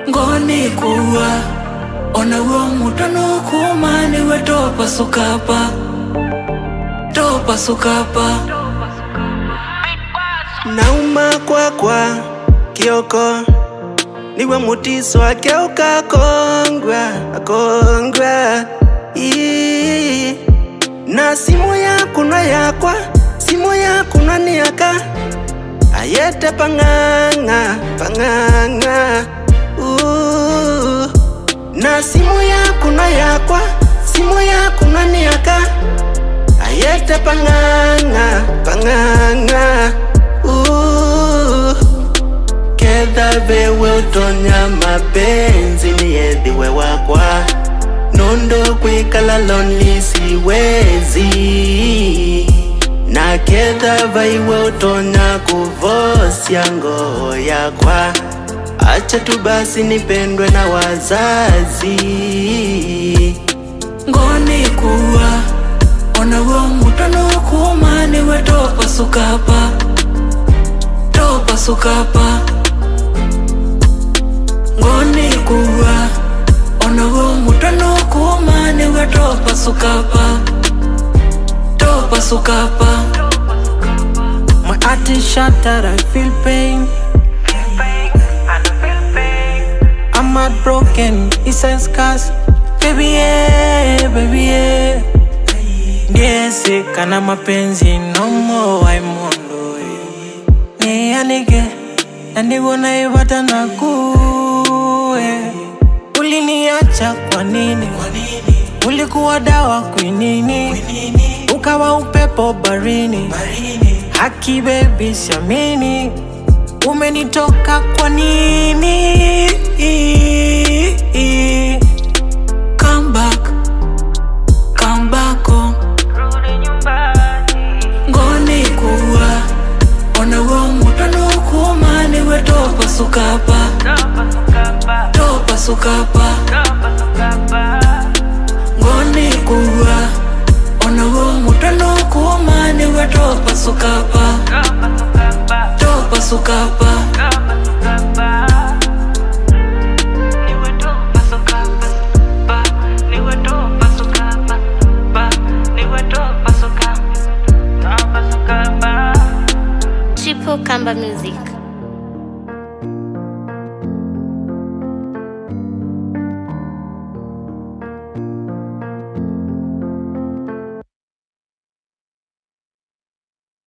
Ngoni kuwa ona uo mutano kuma niwe topa sukapa nauma kwa kioko niwe mutiso wake ukakongwa na simu yaku na yakwa simu yaku na niaka ayete panganga na simu yaku na yakwa simu yaku na niaka ayete panganga Kedha vewe utonya mapenzi ni edhiwe wakwa Nondo kwikala lonely siwezi na kedha vaiwe utonya kuvosya ngoho yakwa Acha tu basi nipendwe na wazazi Ngoni kuwa ona uo mutano kuma niwe topa sukapa Ngoni kuwa ona uo mutano kuma niwe topa sukapa My heart is shattered, I feel pain I'm heartbroken, it's a scars Baby yeah Niese kana mapenzi no more I mondo Ni anige Naniwona ibata na kuwe Uliniacha kwa nini Ulikuwa dawa kwinini Ukawa upepo barini Haki baby siamini Umenitoka kwa nini Come back oh. Ngoni kuwa ona uo mutano kuma niwe topa sukapa Ngoni kuwa ona uo mutano kuma niwe topa sukapa Triple Kamba Music.